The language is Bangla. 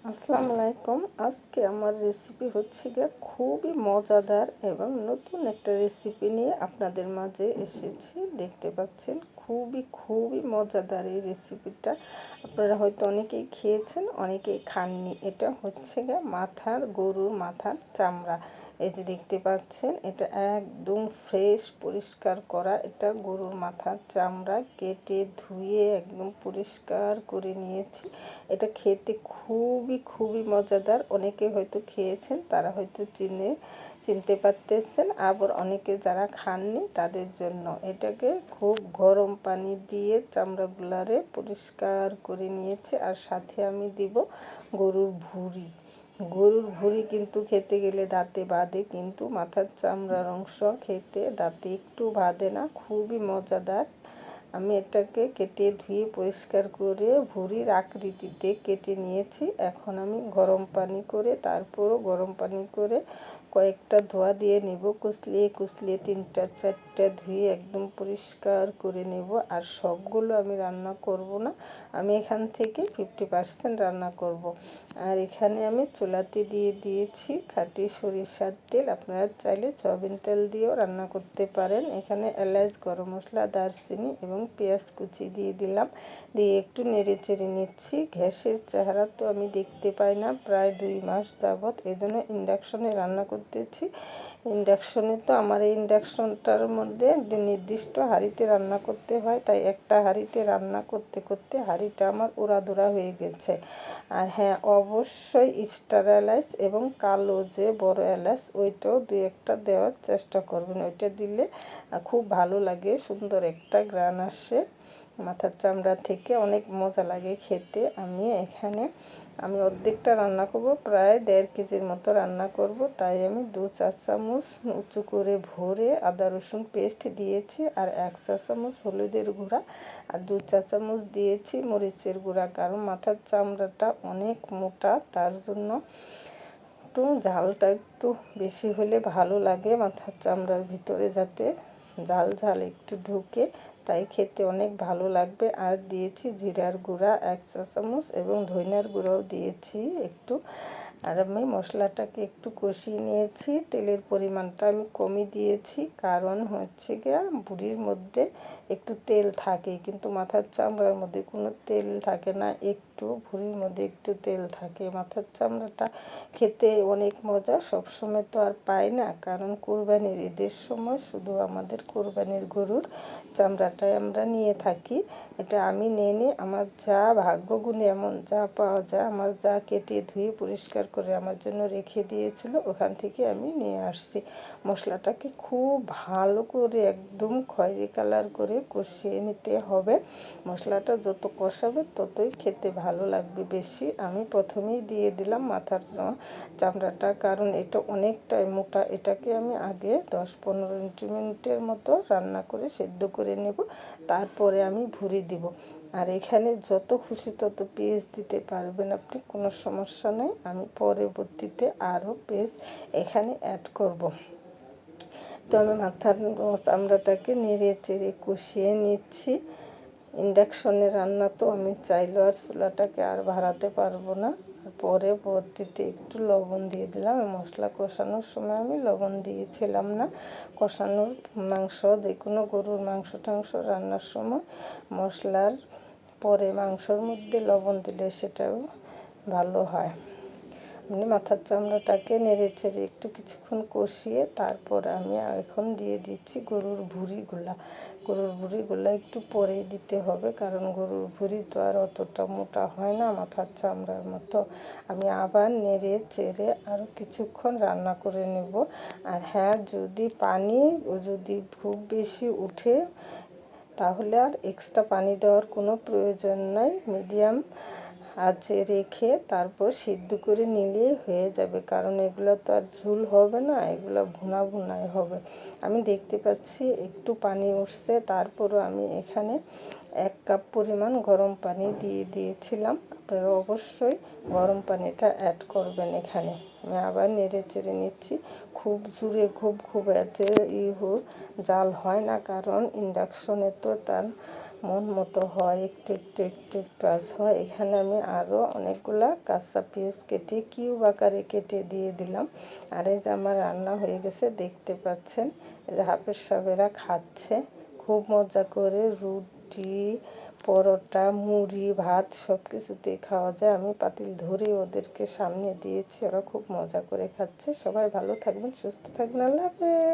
আসসালামু আলাইকুম। আজকে আমার রেসিপি হচ্ছে গিয়ে খুবই মজাদার এবং নতুন একটা রেসিপি নিয়ে আপনাদের মাঝে এসেছি। দেখতে পাচ্ছেন খুবই মজাদার এই রেসিপিটা। আপনারা হয়তো অনেকেই খেয়েছেন, অনেকেই খাননি। এটা হচ্ছে গিয়ে গরুর মাথার চামড়া। এই যে দেখতে পাচ্ছেন, এটা একদম ফ্রেশ পরিষ্কার করা। এটা গরুর মাথার চামড়া কেটে ধুয়ে একদম পরিষ্কার করে নিয়েছি। এটা খেতে খুবই মজাদার। অনেকে হয়তো খেয়েছেন, তারা হয়তো চিনতে পারতেছেন। আবার অনেকে যারা খাননি তাদের জন্য এটাকে খুব গরম পানি দিয়ে চামড়াগুলারে পরিষ্কার করে নিয়েছি। আর সাথে আমি দিব গরুর ভুঁড়ি। গরুর ভুঁড়ি কিন্তু খেতে গেলে দাঁতে বাঁধে, কিন্তু মাথার চামড়ার অংশ খেতে দাঁতে একটু বাঁধে না। খুবই মজাদার। আমি এটাকে কেটে ধুয়ে পরিষ্কার করে ভুঁড়ির আকৃতিতে কেটে নিয়েছি। এখন আমি তারপরও গরম পানি করে কয়েকটা ধোয়া দিয়ে নেব। কুচলিয়ে 3-4টা ধুয়ে একদম পরিষ্কার করে নেব। আর সবগুলো আমি রান্না করব না, আমি এখান থেকে 50% রান্না করব। আর এখানে আমি চুলাতে দিয়ে দিয়েছি খাঁটি সরিষার তেল। আপনারা চাইলে সয়াবিন তেল দিয়েও রান্না করতে পারেন। এখানে এলাচ, গরম মশলা, দারচিনি এবং পেঁয়াজ কুচি দিয়ে দিলাম। দিয়ে একটু নেড়ে চেড়ে নিচ্ছি। গ্যাসের চেহারা তো আমি দেখতে পাই না প্রায় 2 মাস যাবৎ, এই জন্য ইন্ডাকশনে রান্না করতেছি। ইন্ডাকশনে তো আমার এই ইন্ডাকশনটার মধ্যে নির্দিষ্ট হাঁড়িতে রান্না করতে হয়, তাই একটা হাঁড়িতে রান্না করতে করতে হাঁড়িটা আমার উড়াধুরা হয়ে গেছে। আর হ্যাঁ, অবশ্যই স্টার এলাচ এবং কালো যে বড় এলাচ, ওইটাও 2-1টা দেওয়ার চেষ্টা করবেন। ওইটা দিলে খুব ভালো লাগে, সুন্দর একটা ঘ্রাণ আসে মাথার চামড়া থেকে, অনেক মজা লাগে খেতে। আমি অর্ধেকটা রান্না করব, প্রায় 1.5 কেজির মতো রান্না করব, তাই আমি 2-4 চামচ উঁচু করে ভরে আদা রসুন পেস্ট দিয়েছি। আর 1 চা চামচ হলুদের গুঁড়া আর 2-4 চামচ দিয়েছি মরিচের গুঁড়া। কারণ মাথার চামড়াটা অনেক মোটা, তার জন্য ঝালটা একটু বেশি হলে ভালো লাগে মাথার চামড়ার ভিতরে, যাতে ঝাল একটু ঢুকে, তাই খেতে অনেক ভালো লাগবে। আর দিয়েছি জিরার গুঁড়া 1 চা চামচ এবং ধনিয়ার গুঁড়াও দিয়েছি একটু। আর আমি মশলাটাকে একটু কষিয়ে নিয়েছি। তেলের পরিমাণটা আমি কমই দিয়েছি, কারণ হচ্ছে গিয়ে বুড়ির মধ্যে একটু তেল থাকে, কিন্তু মাথার চামড়ার মধ্যে কোনো তেল থাকে না। ভুঁড়ির মধ্যে একটু তেল থাকে। মাথার চামড়াটা খেতে অনেক মজা। সবসময় তো আর পাই না, কারণ কোরবানির ঈদের সময় শুধু আমাদের কোরবানির গরুর চামড়াটাই আমরা নিয়ে থাকি। এটা আমি নিয়ে আমার যা ভাগ্যগুণে এমন যা পাওয়া যায়, আমার যা কেটে ধুয়ে পরিষ্কার করে আমার জন্য রেখে দিয়েছিল, ওখান থেকে আমি নিয়ে আসছি। মশলাটাকে খুব ভালো করে একদম খয়েরি কালার করে কষিয়ে নিতে হবে। মশলাটা যত কষাবে ততই খেতে ভালো লাগবে বেশি। আমি প্রথমেই দিয়ে দিলাম মাথার চামড়াটা, কারণ এটা অনেকটাই মোটা। এটাকে আমি আগে 10-15 মিনিটের মতো রান্না করে সেদ্ধ করে নেব, তারপরে আমি ভুঁড়ি দিব। আর এখানে যত খুশি তত পেঁয়াজ দিতে পারবেন আপনি, কোনো সমস্যা নেই। আমি পরবর্তীতে আরও পেঁয়াজ এখানে অ্যাড করব। তো আমি মাথার চামড়াটাকে নেড়ে চেড়ে কষিয়ে নিচ্ছি। ইন্ডাকশনে রান্না তো আমি চাইলেও আর চুলাটাকে আর বাড়াতে পারবো না। পরবর্তীতে একটু লবণ দিয়ে দিলাম। মশলা কষানোর সময় আমি লবণ দিয়েছিলাম না। কষানোর মাংস, যে কোনো গরুর মাংস রান্নার সময় মশলার পরে মাংসর মধ্যে লবণ দিলে সেটাও ভালো হয়। আমি মাথার চামড়াটাকে নেড়ে চেড়ে একটু কিছুক্ষণ কষিয়ে তারপর আমি এখন দিয়ে দিচ্ছি গরুর ভুঁড়িগুলা একটু পরেই দিতে হবে, কারণ গরুর ভুঁড়ি তো আর অতটা মোটা হয় না মাথার চামড়ার মতো। আমি আবার নেড়ে চেড়ে আরও কিছুক্ষণ রান্না করে নেব। আর হ্যাঁ, যদি খুব বেশি উঠে, তাহলে আর এক্সট্রা পানি দেওয়ার কোনো প্রয়োজন নাই। মিডিয়াম আঁচে রেখে তারপর সিদ্ধ করে নিলেই হয়ে যাবে, কারণ এগুলো তো আর ঝোল হবে না, এগুলো ভুনাই হবে। আমি দেখতে পাচ্ছি একটু পানি উঠছে, তারপরও আমি এখানে 1 কাপ পরিমাণ গরম পানি দিয়ে দিয়েছিলাম। আপনারা অবশ্যই গরম পানিটা অ্যাড করবেন এখানে। আমি আবার নেড়ে চেড়ে নিচ্ছি। খুব জোরে খুব এতে জাল হয় না, কারণ ইন্ডাকশনে তো তার মন মতো হয়, একটু একটু একটু একটু আঁচ হয়। এখানে আমি আরও অনেকগুলা কাঁচা পেঁয়াজ কেটে কিউব আকারে কেটে দিয়ে দিলাম। আর এই যে আমার রান্না হয়ে গেছে, দেখতে পাচ্ছেন। এই যে হাফেজ সাহেবেরা খাচ্ছে খুব মজা করে। রুটি, পরোটা, মুড়ি, ভাত সব কিছুতেই খাওয়া যায়। আমি পাতিল ধরে ওদেরকে সামনে দিয়েছি, ওরা খুব মজা করে খাচ্ছে। সবাই ভালো থাকবেন, সুস্থ থাকবেন, আল্লাহ হাফেজ।